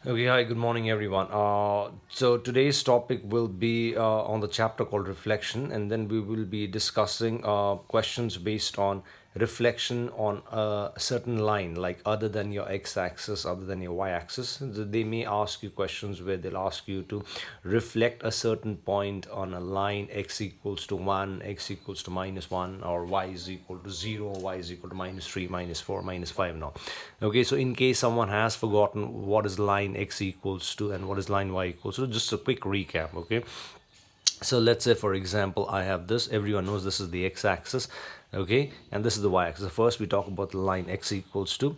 Okay, hi, good morning, everyone. So today's topic will be on the chapter called reflection, and then we will be discussing questions based on reflection on a certain line, like other than your x-axis, other than your y-axis. They may ask you questions where they'll ask you to reflect a certain point on a line x equals to 1, x equals to minus 1, or y is equal to 0, y is equal to minus 3, minus 4, minus 5 now. Okay, so in case someone has forgotten what is line x equals to and what is line y equals to, just a quick recap, okay? So let's say, for example, I have this. Everyone knows this is the x-axis, okay? And this is the y-axis. First, we talk about the line x equals to.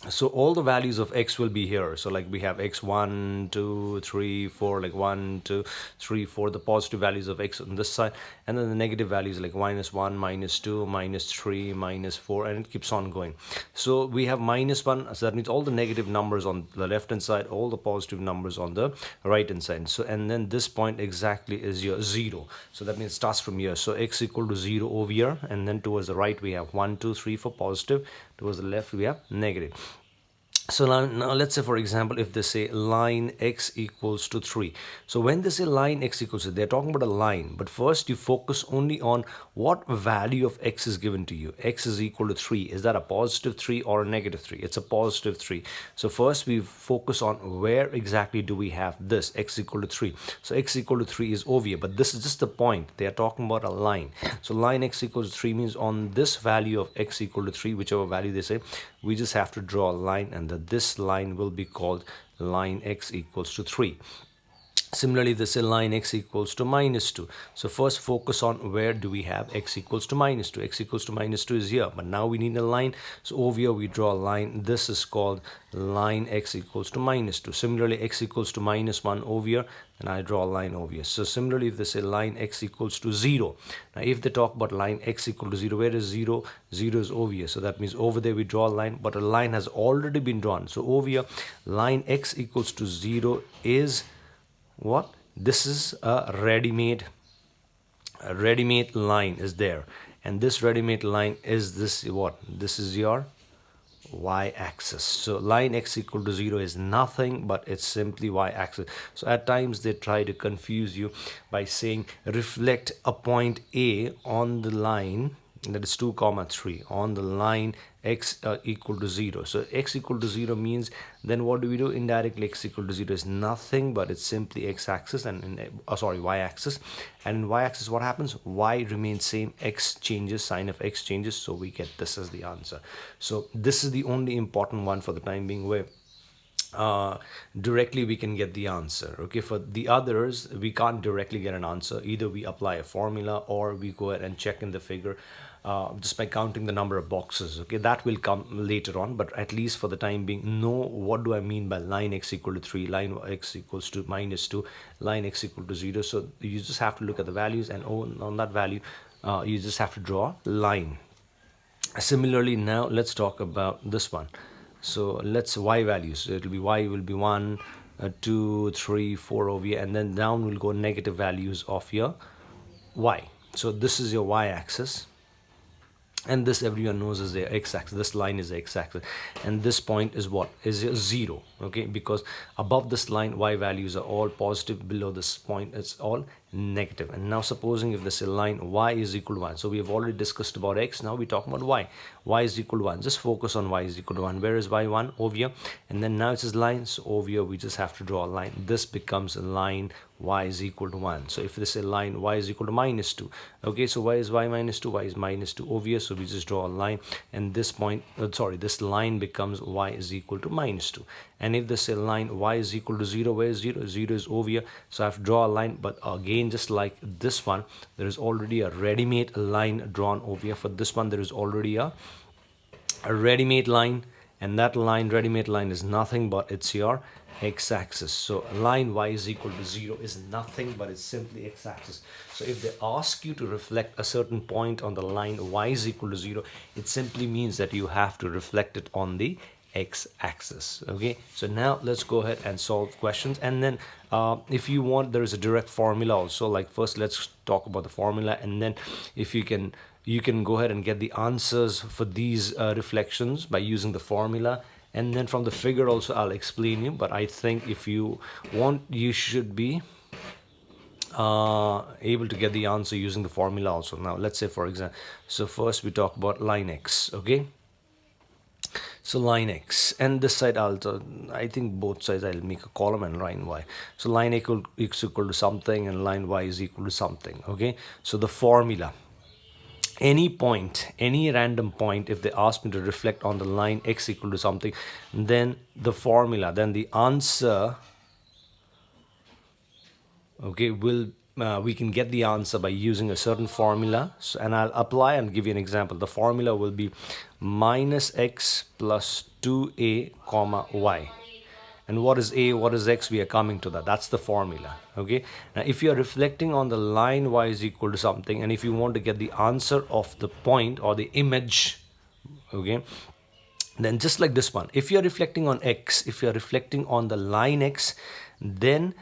So all the values of x will be here. So like we have x 1 2 3 4, like 1 2 3 4, the positive values of x on this side, and then the negative values like minus 1, minus 2, minus 3, minus 4, and it keeps on going. So we have minus 1, so that means all the negative numbers on the left hand side, all the positive numbers on the right hand side. So and then this point exactly is your 0. So that means it starts from here. So x equal to 0 over here, and then towards the right we have 1 2 3 for positive, towards the left we have negative. So now let's say, for example, if they say line x equals to 3. So when they say line x equals to, they're talking about a line. But first you focus only on what value of x is given to you. X is equal to 3. Is that a positive 3 or a negative 3? It's a positive 3. So first we focus on where exactly do we have this x equal to 3. So x equal to 3 is over here. But this is just the point. They are talking about a line. So line x equals to 3 means on this value of x equal to 3, whichever value they say, we just have to draw a line, and this line will be called line x equals to 3. Similarly, this is line x equals to minus 2. So first focus on where do we have x equals to minus 2. X equals to minus 2 is here, but now we need a line. So over here we draw a line. This is called line x equals to minus 2. Similarly, x equals to minus 1 over here, and I draw a line over here. So similarly, if they say line x equals to 0. Now if they talk about line x equal to 0, where is 0? 0 is over here. So that means over there we draw a line, but a line has already been drawn. So over here, line x equals to 0 is what? This is a ready-made line is there, and this ready-made line is this what? This is your y-axis. So line x equal to 0 is nothing but it's simply y-axis. So at times they try to confuse you by saying reflect a point A on the line, that is 2 comma 3 on the line x equal to 0. So x equal to 0 means, then what do we do? Indirectly x equal to 0 is nothing but it's simply x-axis, and in y-axis, and in y-axis what happens? Y remains same, x changes, sign of x changes, so we get this as the answer. So this is the only important one for the time being, where directly we can get the answer. Okay, for the others we can't directly get an answer. Either we apply a formula or we go ahead and check in the figure just by counting the number of boxes. Okay, that will come later on, but at least for the time being, know what do I mean by line x equal to 3, line x equals to minus 2, line x equal to 0. So you just have to look at the values, and on that value you just have to draw a line. Similarly, now let's talk about this one. So let's y values. So it'll be y will be 1 2 3 4 over here, and then down will go negative values of your y. So this is your y-axis, and this everyone knows is the x-axis. This line is the x-axis, and this point is what? Is 0. Okay, because above this line y values are all positive, below this point it's all negative. And now supposing if this line y is equal to 1, so we have already discussed about x, now we talk about y is equal to 1. Just focus on y is equal to 1. Where is y? 1 over here, and then now it says line, so over here we just have to draw a line. This becomes a line y is equal to 1. So if they say line y is equal to minus 2, okay, so why is y minus 2? Y is minus 2 over here, so we just draw a line, and this point this line becomes y is equal to minus 2. And if they say line y is equal to 0, where is 0? 0 is over here, so I have to draw a line. But again, just like this one, there is already a ready-made line drawn over here. For this one, there is already a ready-made line, and that line, ready-made line, is nothing but it's your x-axis. So line y is equal to 0 is nothing but it's simply x-axis. So if they ask you to reflect a certain point on the line y is equal to 0, it simply means that you have to reflect it on the x-axis. Okay, so now let's go ahead and solve questions, and then if you want, there is a direct formula also. Like first let's talk about the formula, and then if you can go ahead and get the answers for these reflections by using the formula, and then from the figure also I'll explain you. But I think if you want, you should be able to get the answer using the formula also. Now let's say, for example, so first we talk about line x. Okay, so line x, and this side also, I think both sides I'll make a column, and line y. So line x equal to something and line y is equal to something. Okay, so the formula, any point, any random point, if they ask me to reflect on the line x equal to something, then the formula, then the answer, okay, will we can get the answer by using a certain formula. So, and I'll apply and give you an example. The formula will be minus x plus 2a comma y. And what is a, what is x? We are coming to that. That's the formula. Okay, now if you are reflecting on the line y is equal to something, and if you want to get the answer of the point or the image, okay, then just like this one, if you are reflecting on x, if you are reflecting on the line x, then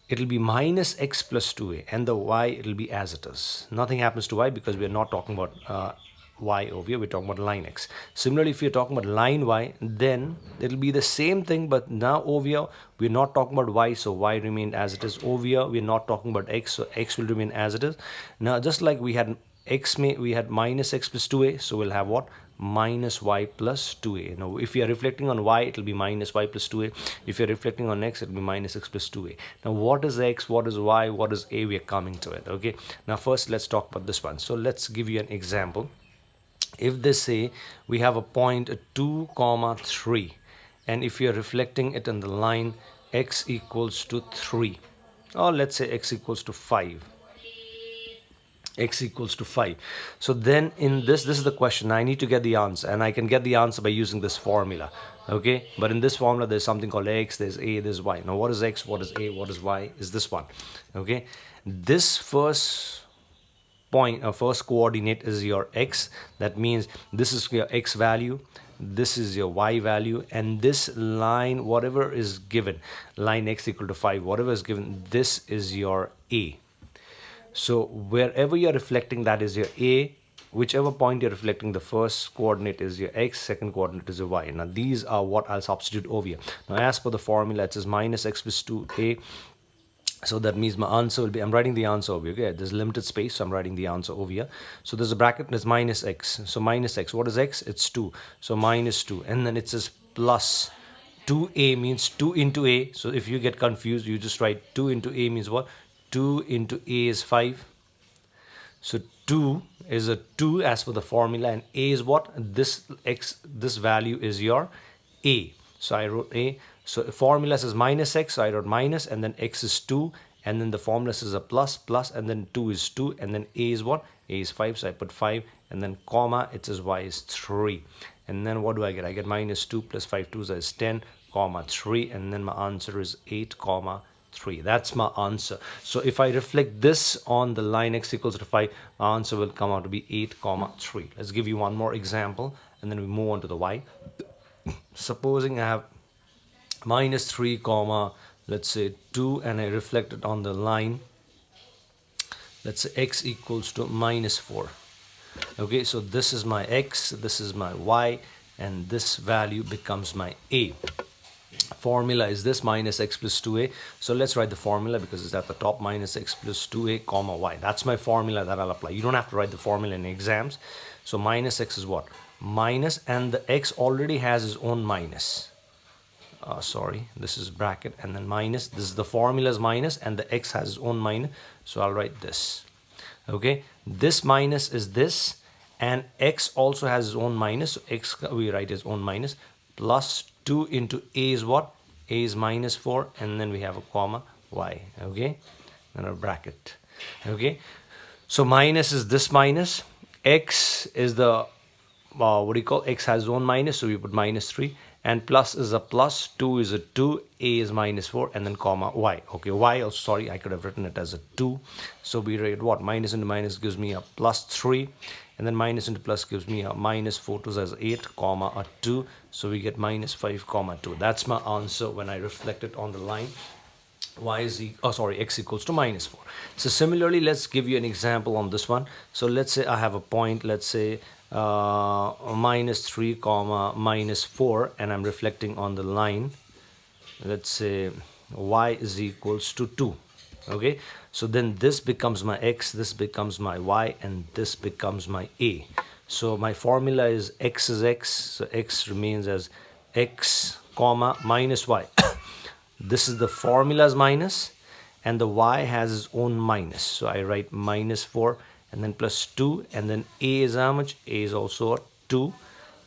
it'll be minus x plus 2a, and the y, it'll be as it is. Nothing happens to y because we're not talking about y over here, we're talking about line x. Similarly, if you're talking about line y, then it'll be the same thing, but now over here we're not talking about y, so y remained as it is. Over here we're not talking about x, so x will remain as it is. Now just like we had x, we had minus x plus 2a, so we'll have what? Minus y plus 2a. Now if you are reflecting on y, it will be minus y plus 2a. If you're reflecting on x, it will be minus x plus 2a. Now what is x, what is y, what is a? We are coming to it. Okay, now first let's talk about this one. So let's give you an example. If they say we have a point 2 comma 3, and if you're reflecting it on the line x equals to 3, or let's say x equals to 5, x equals to 5. So then in this is the question. I need to get the answer, and I can get the answer by using this formula. Okay, but in this formula there's something called x, there's a, there's y. Now what is x, what is a, what is y? Is this one. Okay, this first point, first coordinate is your x. That means this is your x value, this is your y value, and this line, whatever is given, line x equal to 5, whatever is given, this is your a. So wherever you're reflecting, that is your a. Whichever point you're reflecting, the first coordinate is your x, second coordinate is your y. Now these are what I'll substitute over here. Now as per the formula, it says minus x plus 2a. So that means my answer will be, I'm writing the answer over here. Okay, there's limited space, so I'm writing the answer over here. So there's a bracket, there's minus x. So minus x, what is x? It's 2. So minus 2. And then it says plus 2a means 2 into a. So if you get confused, you just write 2 into a means what? 2 into a is 5. So 2 is a 2 as per the formula, and a is what? This x, this value is your a. So I wrote a. So formula says minus x, so I wrote minus, and then x is 2, and then the formula says a plus, plus, and then 2 is 2, and then a is what? A is 5, so I put 5, and then comma, it says y is 3. And then what do I get? I get minus 2 plus 5 2s is 10, comma 3, and then my answer is 8, comma 3. That's my answer. So if I reflect this on the line x equals to 5, my answer will come out to be 8, comma 3. Let's give you one more example, and then we move on to the y. Supposing I have minus 3 comma, let's say 2, and I reflect it on the line, let's say x equals to minus 4. Okay, so this is my x, this is my y, and this value becomes my a. Formula is this, minus x plus 2a. So let's write the formula because it's at the top, minus x plus 2a comma y. That's my formula that I'll apply. You don't have to write the formula in exams. So minus x is what? Minus, and the x already has its own minus. Sorry, this is bracket and then minus. This is the formula's minus, and the x has its own minus. So I'll write this. Okay, this minus is this, and x also has its own minus. So x, we write its own minus, plus 2 into a is what? A is minus 4, and then we have a comma y. Okay, and a bracket. Okay, so minus is this minus, x is the what do you call, x has its own minus, so we put minus 3, and plus is a plus, 2 is a 2, a is minus 4, and then comma y. Okay, y, oh sorry, I could have written it as a 2. So we write what? Minus into minus gives me a plus 3, and then minus into plus gives me a minus 4 2 as 8, comma a 2. So we get minus 5, comma 2. That's my answer when I reflect it on the line. x equals to -4. So similarly, let's give you an example on this one. So let's say I have a point, let's say -3 comma -4, and I'm reflecting on the line, let's say y is equals to 2. Okay, so then this becomes my x, this becomes my y, and this becomes my a. So my formula is x is x, so x remains as x comma minus y. This is the formula's minus, and the y has its own minus, so I write -4 and then plus 2, and then a is how much? A is also 2.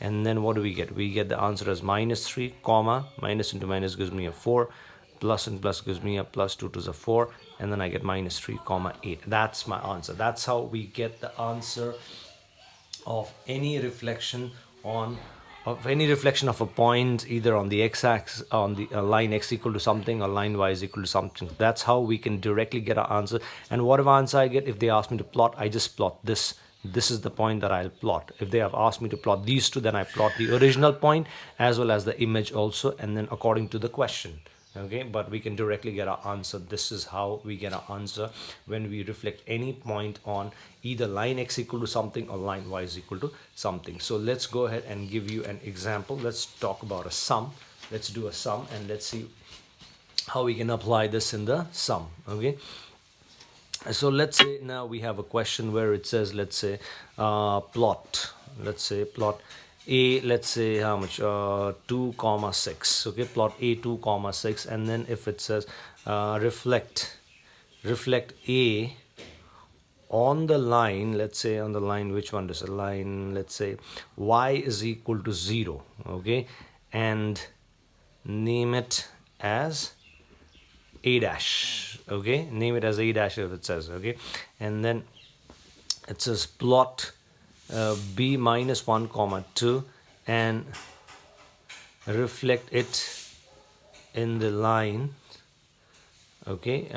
And then what do we get? We get the answer as -3 comma minus into minus gives me a 4, plus and plus gives me a plus 2 to the 4, and then I get -3 comma 8. That's my answer. That's how we get the answer of any reflection on of a point, either on the x-axis, on the line x equal to something, or line y is equal to something. That's how we can directly get our answer. And whatever answer I get, if they ask me to plot, I just plot this. This is the point that I'll plot. If they have asked me to plot these two, then I plot the original point as well as the image also, and then according to the question. Okay, but we can directly get our answer. This is how we get our answer when we reflect any point on either line x equal to something or line y is equal to something. So let's go ahead and give you an example. Let's talk about a sum. Let's do a sum, and let's see how we can apply this in the sum. Okay, so let's say now we have a question where it says, let's say plot, let's say plot a, let's say how much, 2 comma 6. Okay, plot a 2 comma 6, and then if it says reflect a on the line, let's say on the line, which one is a line, let's say y is equal to 0. Okay, and name it as a dash. Okay, name it as a dash if it says. Okay, and then it says plot b minus 1 comma 2 and reflect it in the line. Okay,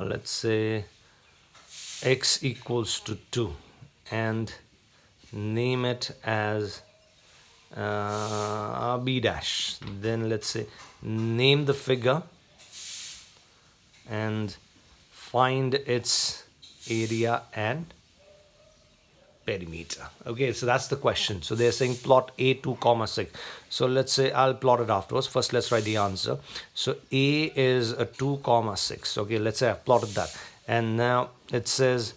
let's say x equals to 2 and name it as b dash. Then let's say name the figure and find its area and perimeter. Okay, so that's the question. So they're saying plot a 2 comma 6. So let's say I'll plot it afterwards. First let's write the answer. So a is a 2 comma 6. Okay, let's say I've plotted that, and now it says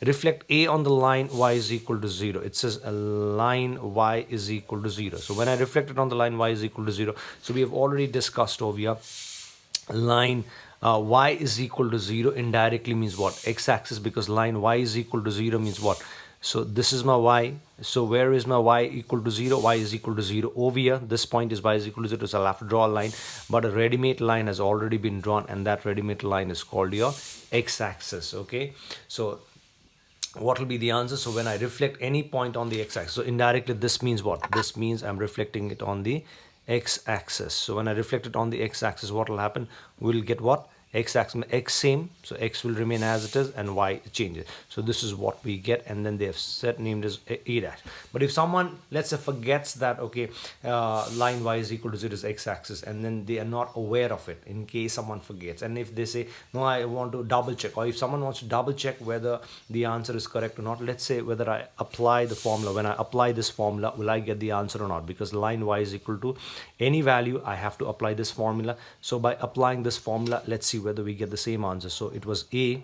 reflect a on the line y is equal to 0. It says a line y is equal to 0. So when I reflect it on the line y is equal to 0, so we have already discussed over here, line y is equal to 0 indirectly means what? X-axis, because line y is equal to 0 means what? So this is my y. So where is my y equal to 0? Y is equal to 0 over here. This point is y is equal to 0, so I'll have to draw a line, but a ready-made line has already been drawn, and that ready-made line is called your x-axis. Okay, so what will be the answer? So when I reflect any point on the x-axis, so indirectly this means what? This means I'm reflecting it on the x-axis. So when I reflect it on the x-axis, what will happen? We'll get what? X-axis, x same, so x will remain as it is and y changes. So this is what we get, and then they have set named as a dash. But if someone, let's say, forgets that, okay, line y is equal to 0 is x-axis, and then they are not aware of it, in case someone forgets, and if they say no, I want to double check, or if someone wants to double check whether the answer is correct or not, let's say whether I apply the formula, when I apply this formula, will I get the answer or not? Because line y is equal to any value, I have to apply this formula. So by applying this formula, let's see whether we get the same answer. So it was a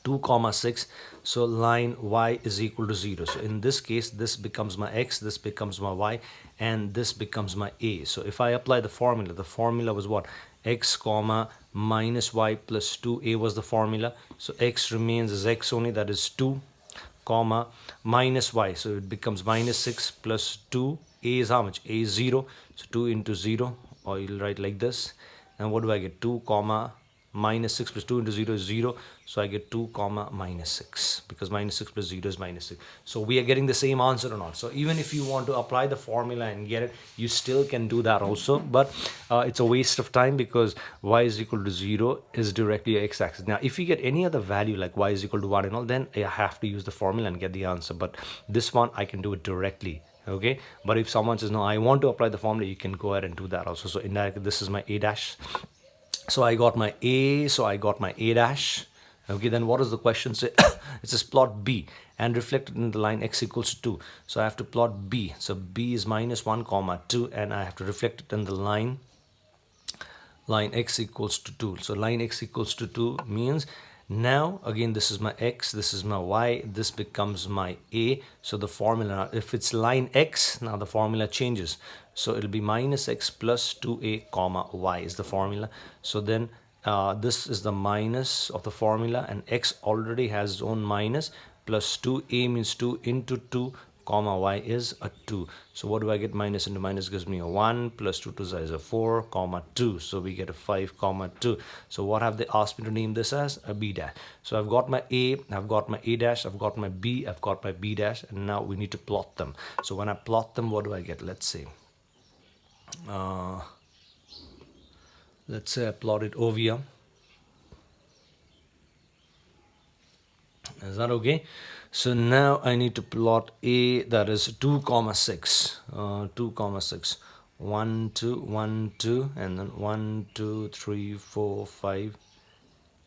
2 comma 6, so line y is equal to 0. So in this case, this becomes my x, this becomes my y, and this becomes my a. So if I apply the formula was what? X comma minus y plus 2a was the formula. So x remains as x only, that is 2 comma minus y, so it becomes minus 6 plus 2. A is how much? A is 0, so 2 into 0, or you'll write like this. And what do I get? 2 comma minus 6 plus 2 into 0 is 0, so I get 2 comma minus 6, because minus 6 plus 0 is minus 6. So we are getting the same answer or not? So even if you want to apply the formula and get it, you still can do that also, but it's a waste of time, because y is equal to 0 is directly x-axis. Now if you get any other value like y is equal to 1 and all, then I have to use the formula and get the answer, but this one I can do it directly. Okay, but if someone says no, I want to apply the formula, you can go ahead and do that also. So indirectly this is my a dash, So I got my A, so I got my A dash. Okay, then what does the question say? It says plot B and reflected in the line x equals to 2. So I have to plot B. So B is minus 1 comma 2, and I have to reflect it in the line x equals to 2. So line x equals to 2 means now again this is my x, this is my y, this becomes my a. So the formula, if it's line x, now the formula changes. So it'll be minus x plus 2a comma y is the formula. So then this is the minus of the formula, and x already has its own minus, plus 2a means 2 into 2 comma y is a 2. So what do I get? Minus into minus gives me a 1, plus 2 to is a 4 comma 2. So we get a 5 comma 2. So what have they asked me to name this as? A b dash. So I've got my a, I've got my a dash, I've got my b, I've got my b dash, and now we need to plot them. So when I plot them, what do I get? Let's say I plot it over here. Is that okay? So now I need to plot a, that is 2 comma 6, 2 comma 6, 1 2 1 2, and then 1 2 3 4 5,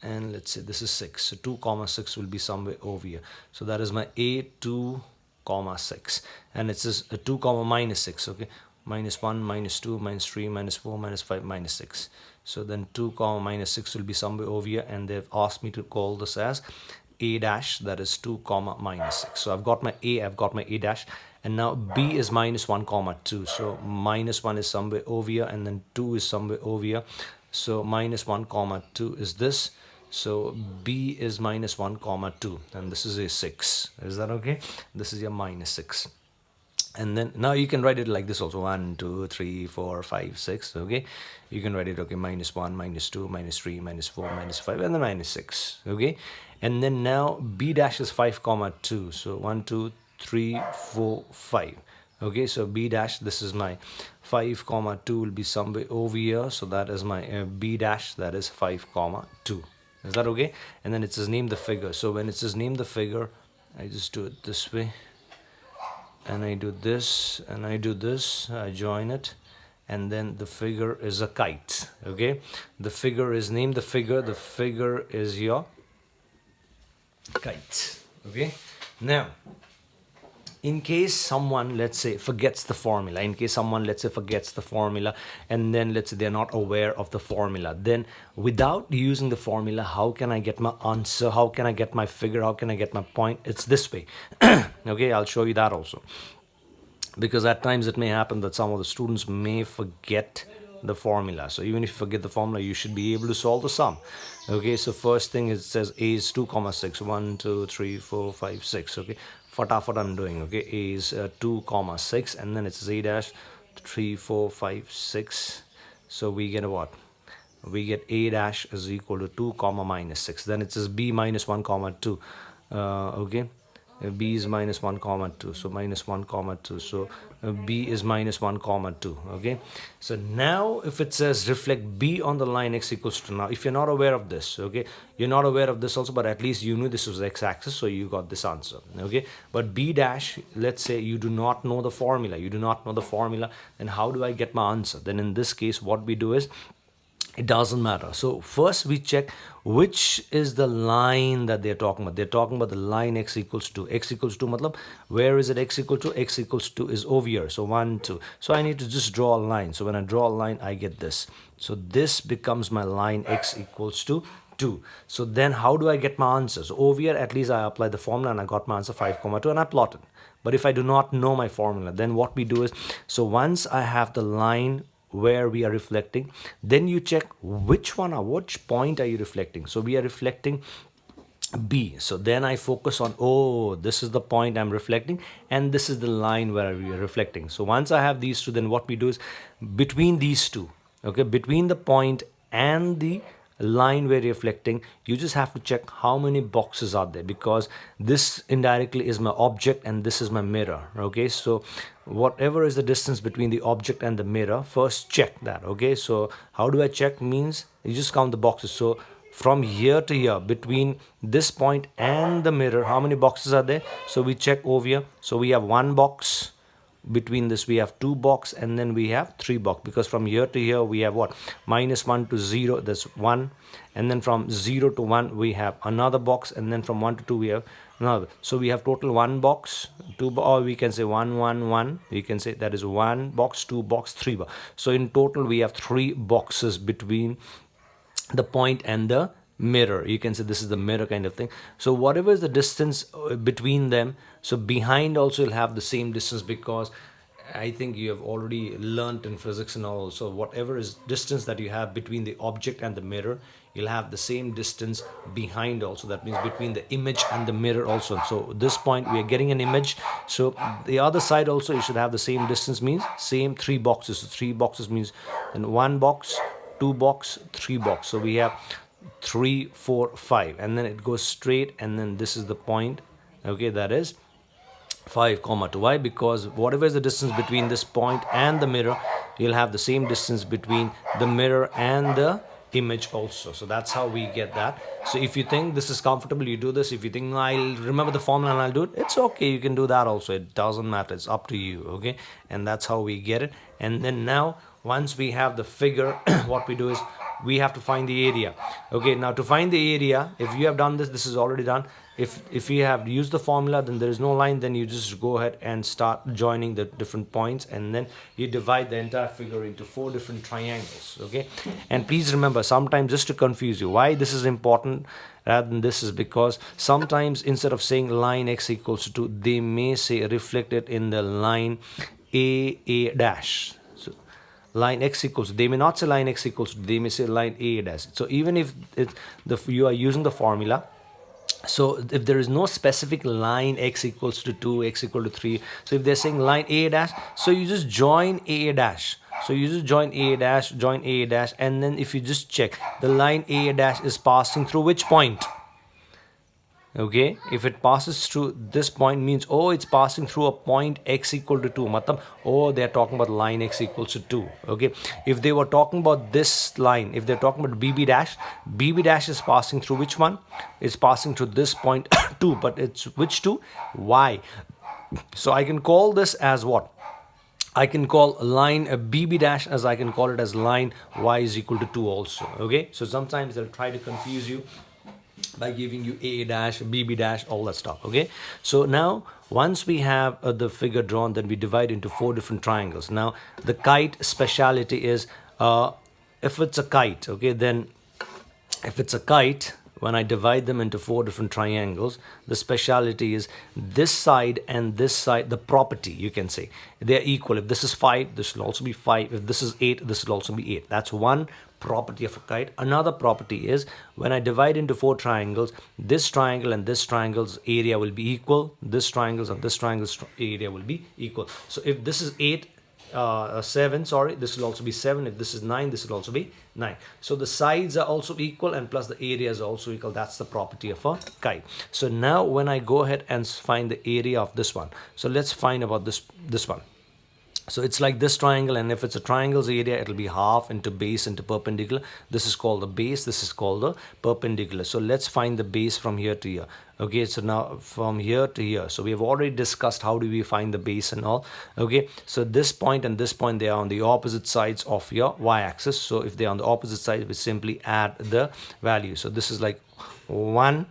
and let's say this is 6. So 2 comma 6 will be somewhere over here. So that is my a 2 comma 6, and it says a 2 comma minus 6. Okay, minus 1 minus 2 minus 3 minus 4 minus 5 minus 6. So then 2 comma minus 6 will be somewhere over here, and they've asked me to call this as a dash, that is 2 comma minus 6. So I've got my a, I've got my a dash, and now b is minus 1 comma 2. So minus 1 is somewhere over here, and then 2 is somewhere over here. So minus 1 comma 2 is this. So b is minus 1 comma 2, and this is a 6. Is that okay? This is your minus 6. And then now you can write it like this also: 1 2 3 4 5 6. Okay, you can write it, okay, minus 1 minus 2 minus 3 minus 4 minus 5, and then minus 6. Okay, and then now b dash is 5 comma 2. So 1 2 3 4 5. Okay, so b dash, this is my 5 comma 2 will be somewhere over here. So that is my b dash, that is 5 comma 2. Is that okay? And then it says name the figure. So when it says name the figure, I just do it this way, and I do this, and I do this, I join it, and then the figure is a kite. Okay, the figure is, name the figure is your kite. Okay, now in case someone, let's say, forgets the formula, and then let's say they're not aware of the formula, then without using the formula, how can I get my answer? How can I get my figure? How can I get my point? It's this way. Okay, I'll show you that also, because at times it may happen that some of the students may forget the formula. So even if you forget the formula, you should be able to solve the sum. Okay, so first thing, it says a is 2 comma 6, 1 2 3 4 5 6. Okay, fatafat I'm doing. Okay, a is 2 comma 6, and then it says a dash 3 4 5 6. So we get what? We get a dash is equal to 2 comma minus 6. Then it says b minus 1 comma 2. Okay, b is minus 1 comma 2, so minus 1 comma 2. So b is minus 1 comma 2. Okay, so now if it says reflect b on the line x equals to, now if you're not aware of this, okay, you're not aware of this also, but at least you knew this was x-axis, so you got this answer. Okay, but b dash, let's say you do not know the formula, then how do I get my answer? Then in this case, what we do is, it doesn't matter. So first we check which is the line that they're talking about. They're talking about the line x equals to. X equals to matlab, where is it x equal to? X equals to is over here. So 1 2. So I need to just draw a line. So when I draw a line, I get this. So this becomes my line x equals to 2. So then how do I get my answer? So over here, at least I apply the formula, and I got my answer 5 comma 2, and I plot it. But if I do not know my formula, then what we do is, so once I have the line where we are reflecting, then you check which point are you reflecting. So we are reflecting B. So then I focus on, oh, this is the point I'm reflecting, and this is the line where we are reflecting. So once I have these two, then what we do is, between these two, okay, between the point and the line we're reflecting, you just have to check how many boxes are there, because this indirectly is my object and this is my mirror. Okay, so whatever is the distance between the object and the mirror, first check that. Okay, so how do I check? Means you just count the boxes. So from here to here, between this point and the mirror, how many boxes are there? So we check over here. So we have one box, between this we have 2 box, and then we have 3 box, because from here to here we have what, -1 to 0, that's 1, and then from 0 to 1 we have another box, and then from 1 to 2 we have another. So we have total 1 box, 2 or we can say 1 1 1, we can say that is 1 box, 2 box, 3 box. So in total we have 3 boxes between the point and the mirror. You can say this is the mirror kind of thing. So whatever is the distance between them, so behind also you'll have the same distance, because I think you have already learnt in physics and all. So whatever is distance that you have between the object and the mirror, you'll have the same distance behind also. That means between the image and the mirror also. So this point we are getting an image, so the other side also you should have the same distance, means same 3 boxes. So 3 boxes means in 1 box, 2 box, 3 box. So we have 3 4 5, and then it goes straight, and then this is the point, okay, that is 5 comma 2. Why? Because whatever is the distance between this point and the mirror, you'll have the same distance between the mirror and the image also. So that's how we get that. So if you think this is comfortable, you do this. If you think, no, I'll remember the formula and I'll do it, it's okay, you can do that also. It doesn't matter, it's up to you, okay? And that's how we get it. And then now once we have the figure, what we do is we have to find the area. Okay, now to find the area, if you have done this is already done. If you have used the formula, then there is no line, then you just go ahead and start joining the different points, and then you divide the entire figure into 4 different triangles. Okay, and please remember, sometimes, just to confuse you, why this is important rather than this is because sometimes instead of saying line x equals to 2, they may say reflected in the line a dash. So line x equals, they may not say line x equals to, they may say line a dash. So even if you are using the formula, so if there is no specific line x equals to 2, x equal to 3, so if they're saying line a dash, so you just join a dash. So you just join a dash, and then if you just check, the line a dash is passing through which point? Okay, if it passes through this point, means, oh, it's passing through a point x equal to 2. Matlab, oh, they're talking about line x equals to 2. Okay, if they were talking about this line, if they're talking about bb dash is passing through which one? It's passing through this point 2, but it's which 2? Y. So I can call this as what? I can call line bb dash as I can call it as line y is equal to 2 also. Okay, so sometimes they'll try to confuse you by giving you a dash, bb dash, all that stuff. Okay, so now once we have the figure drawn, then we divide into 4 different triangles. Now the kite speciality is if it's a kite, okay, then if it's a kite, when I divide them into 4 different triangles, the speciality is this side and this side, the property, you can say, they're equal. If this is 5, this will also be 5. If this is 8, this will also be 8. That's one property of a kite. Another property is when I divide into 4 triangles, this triangle and this triangle's area will be equal. This triangle's and this triangle's area will be equal. So if this is 7, sorry, this will also be 7. If this is 9, this will also be 9. So the sides are also equal, and plus the areas are also equal. That's the property of a kite. So now when I go ahead and find the area of this one, so let's find about this one. So it's like this triangle, and if it's a triangle's area, it'll be half into base into perpendicular. This is called the base, this is called the perpendicular. So let's find the base from here to here. Okay, so now from here to here, so we have already discussed how do we find the base and all. Okay, so this point and this point, they are on the opposite sides of your y-axis. So if they're on the opposite side, we simply add the value. So this is like 1.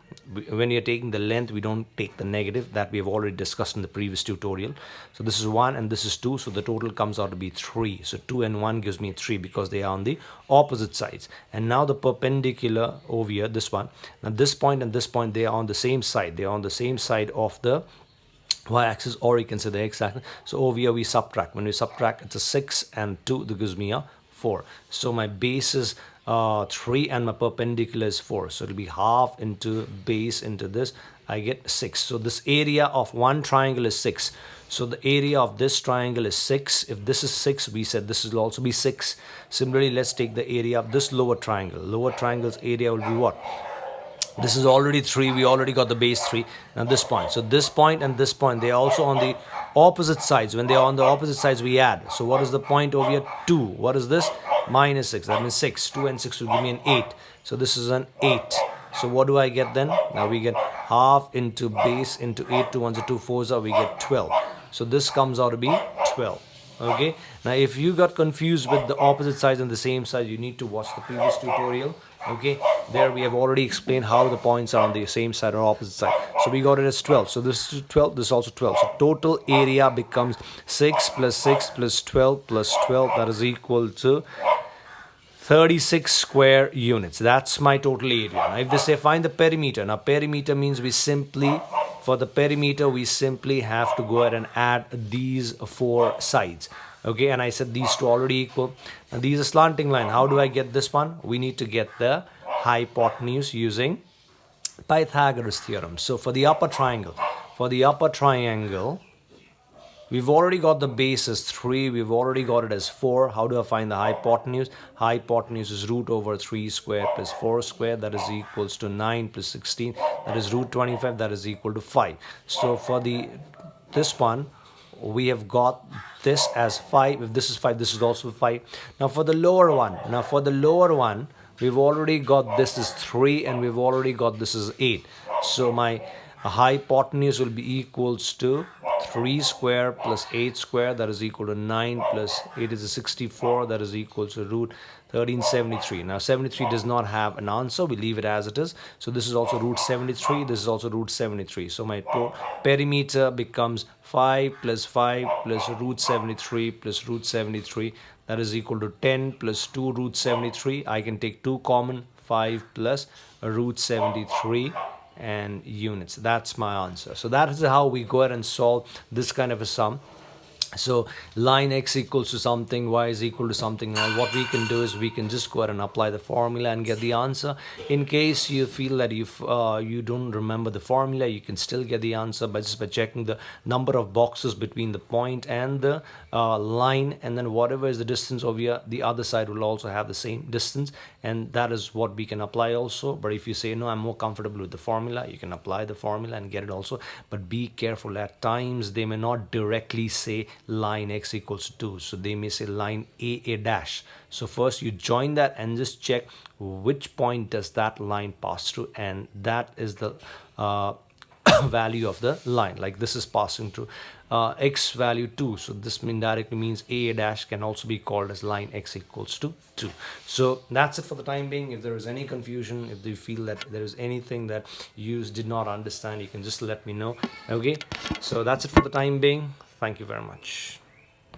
When you're taking the length, we don't take the negative, that we have already discussed in the previous tutorial. So this is 1 and this is 2, so the total comes out to be 3. So 2 and 1 gives me 3 because they are on the opposite sides. And now the perpendicular over here, this one, now this point and this point, they are on the same side. They are on the same side of the y-axis, or you can say the x-axis. So over here we subtract. When we subtract, it's a 6 and 2, that gives me a 4. So my base is 3 and my perpendicular is 4. So it'll be half into base into this. I get 6. So this area of one triangle is 6. So the area of this triangle is 6. If this is 6, we said this will also be 6. Similarly, let's take the area of this lower triangle. Lower triangle's area will be what? This is already 3. We already got the base 3. Now this point. So this point and this point, they are also on the opposite sides. When they are on the opposite sides, we add. So what is the point over here? 2. What is this? Minus 6. That means 6. 2 and 6 will give me an 8. So this is an 8. So what do I get then? Now we get half into base into 8. 2 ones are 2 4s are, we get 12. So this comes out to be 12. Okay, now if you got confused with the opposite sides and the same side, you need to watch the previous tutorial. Okay, there we have already explained how the points are on the same side or opposite side. So we got it as 12. So this is 12, this is also 12. So total area becomes 6 plus 6 plus 12 plus 12, that is equal to 36 square units. That's my total area. Now if they say find the perimeter, now perimeter means for the perimeter we simply have to go ahead and add these four sides. Okay, and I said these two already equal. Now these are slanting line. How do I get this one? We need to get the hypotenuse using Pythagoras theorem. So for the upper triangle, we've already got the base as 3. We've already got it as 4. How do I find the hypotenuse? Hypotenuse is root over 3 square plus 4 square. That is equals to 9 plus 16. That is root 25. That is equal to 5. So for this one, we have got this as 5. If this is 5, this is also 5. Now for the lower one, we've already got this is 3 and we've already got this is 8. So my hypotenuse will be equals to 3 square plus 8 square, that is equal to 9 plus 8 is a 64, that is equal to root 1373. Now 73 does not have an answer, we leave it as it is. So this is also root 73, this is also root 73. So my perimeter becomes 5 plus root 73 plus root 73, that is equal to 10 plus 2 root 73. I can take 2 common, 5 plus root 73 and units. That's my answer. So that is how we go ahead and solve this kind of a sum. So line x equals to something, y is equal to something. Now what we can do is we can just go ahead and apply the formula and get the answer. In case you feel that you don't remember the formula, you can still get the answer by just by checking the number of boxes between the point and the line, and then whatever is the distance over here, the other side will also have the same distance, and that is what we can apply also. But if you say no, I'm more comfortable with the formula, you can apply the formula and get it also. But be careful, at times they may not directly say line x equals to 2, so they may say line a dash. So first you join that and just check which point does that line pass through, and that is the value of the line. Like this is passing through x value 2, so this indirectly means a dash can also be called as line x equals to 2. So that's it for the time being. If there is any confusion, if you feel that there is anything that you did not understand, you can just let me know. Okay, so that's it for the time being. Thank you very much.